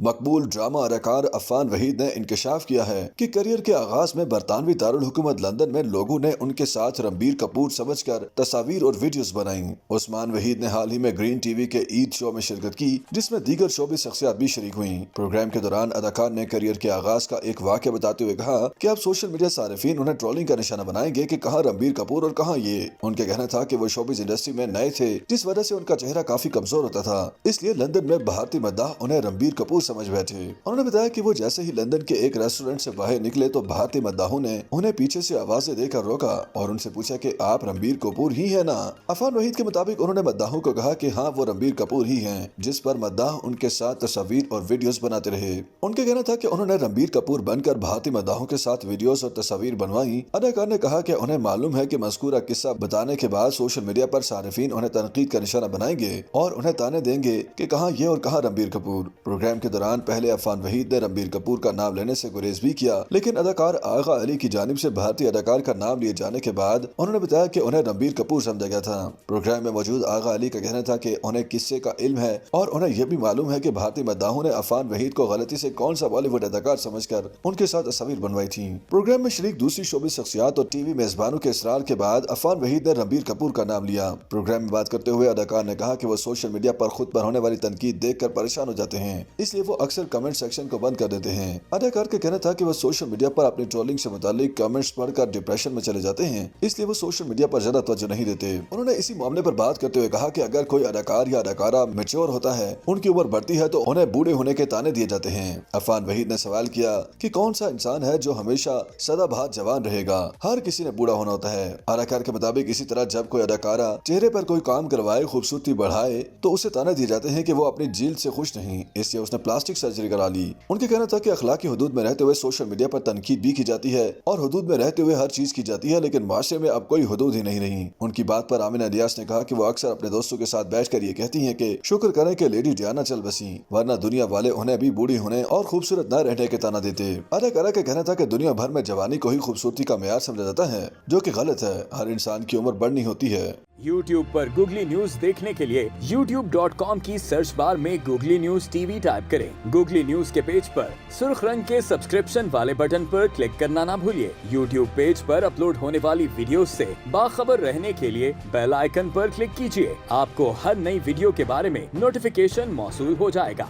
مقبول drama اداکار عفان وحید نے انکشاف کیا ہے کہ کیریئر کے آغاز میں برطانوی دارالحکومت لندن میں لوگوں نے ان کے ساتھ رنبیر کپور سمجھ کر تصاویر اور ویڈیوز بنائیں۔ عثمان وحید نے حال ہی میں گرین ٹی وی کے عید شو میں شرکت کی، جس میں دیگر شوبی شخصیات بھی شریک ہوئیں۔ پروگرام کے دوران اداکار نے کیریئر کے آغاز کا ایک واقعہ بتاتے ہوئے کہا کہ اب سوشل میڈیا صارفین انہیں ٹرولنگ کا نشانہ بنائیں گے کہ کہاں رنبیر کپور اور کہاں یہ۔ ان کا کہنا تھا کہ وہ شوبز انڈسٹری میں نئے تھے، جس وجہ سے ان کا چہرہ کافی کمزور ہوتا تھا، اس لیے لندن میں بھارتی مداح انہیں رنبیر کپور سمجھ بیٹھے۔ انہوں نے بتایا کہ وہ جیسے ہی لندن کے ایک ریسٹورنٹ سے باہر نکلے تو بھارتی مداحوں نے انہیں پیچھے سے آوازیں دے کر روکا اور ان سے پوچھا کہ آپ رنبیر کپور ہی ہیں نا؟ عفان وحید کے مطابق انہوں نے مداحوں کو کہا کہ ہاں وہ رنبیر کپور ہی ہیں، جس پر مداح ان کے ساتھ تصاویر اور ویڈیوز بناتے رہے۔ ان کا کہنا تھا کہ انہوں نے رنبیر کپور بن کر بھارتی مداحوں کے ساتھ ویڈیوز اور تصاویر بنوائیں۔ اداکار نے کہا کہ انہیں معلوم ہے کہ مذکورہ قصہ بتانے کے بعد سوشل میڈیا پر صارفین انہیں تنقید کا نشانہ بنائیں گے اور انہیں تانے دیں گے کہ کہاں یہ اور کہاں رنبیر کپور۔ پروگرام کے دوران پہلے عفان وحید نے رنبیر کپور کا نام لینے سے گریز بھی کیا، لیکن اداکار آغا علی کی جانب سے بھارتی اداکار کا نام لیے جانے کے بعد انہوں نے بتایا کہ انہیں رنبیر کپور سمجھا گیا تھا۔ پروگرام میں موجود آغا علی کا کہنا تھا کہ انہیں قصے کا علم ہے اور انہیں یہ بھی معلوم ہے کہ بھارتی مداحوں نے عفان وحید کو غلطی سے کون سا بالی ووڈ اداکار سمجھ کر ان کے ساتھ تصاویر بنوائی تھیں۔ پروگرام میں شریک دوسری شوبی شخصیات اور ٹی وی میزبانوں کے اصرار کے بعد عفان وحید نے رنبیر کپور کا نام لیا۔ پروگرام میں بات کرتے ہوئے اداکار نے کہا کہ وہ سوشل میڈیا پر خود پر ہونے والی تنقید دیکھ کر پریشان ہو جاتے ہیں، اس لیے وہ اکثر کمنٹ سیکشن کو بند کر دیتے ہیں۔ اداکار کا کہنا تھا کہ وہ سوشل میڈیا پر اپنی ٹرولنگ سے متعلق کمنٹس پڑھ کر ڈپریشن میں چلے جاتے ہیں، اس لیے وہ سوشل میڈیا پر زیادہ توجہ نہیں دیتے۔ انہوں نے اسی معاملے پر بات کرتے ہوئے کہا کہ اگر کوئی اداکار یا اداکارہ میچور ہوتا ہے، ان کی عمر بڑھتی ہے تو انہیں بوڑھے ہونے کے تانے دیے جاتے ہیں۔ عفان وحید نے سوال کیا کہ کون سا انسان ہے جو ہمیشہ سدا بہار جوان رہے گا؟ ہر کسی نے بوڑھا ہونا ہوتا ہے۔ اداکار کے مطابق اسی طرح جب کوئی اداکارہ چہرے پر کوئی کام کروائے، خوبصورتی بڑھائے، تو اسے تانے دیے جاتے ہیں کہ وہ اپنی جلد سے خوش نہیں، اس لیے اس نے پلاسٹک سرجری کرا لی۔ ان کا کہنا تھا کہ اخلاقی حدود میں رہتے ہوئے سوشل میڈیا پر تنقید بھی کی جاتی ہے اور حدود میں رہتے ہوئے ہر چیز کی جاتی ہے، لیکن معاشرے میں اب کوئی حدود ہی نہیں رہی۔ ان کی بات پر آمنہ الیاس نے کہا کہ وہ اکثر اپنے دوستوں کے ساتھ بیٹھ کر یہ کہتی ہیں کہ شکر کریں کہ لیڈی ڈیانا چل بسی، ورنہ دنیا والے انہیں بھی بوڑھی ہونے اور خوبصورت نہ رہنے کے تانا دیتے۔ اداکارہ کا کہنا تھا کہ دنیا بھر میں جوانی کو ہی خوبصورتی کا معیار سمجھا جاتا ہے، جو کہ غلط ہے۔ ہر انسان کی عمر بڑھنی ہوتی ہے۔ YouTube پر گوگلی نیوز دیکھنے کے لیے youtube.com کی سرچ بار میں googly news T V type کریں۔ گوگلی نیوز کے پیج پر سرخ رنگ کے سبسکرپشن والے بٹن پر کلک کرنا نہ بھولیے۔ YouTube پیج پر اپلوڈ ہونے والی ویڈیوز سے باخبر رہنے کے لیے بیل آئیکن پر کلک کیجیے۔ آپ کو ہر نئی ویڈیو کے بارے میں نوٹیفیکیشن موصول ہو جائے گا۔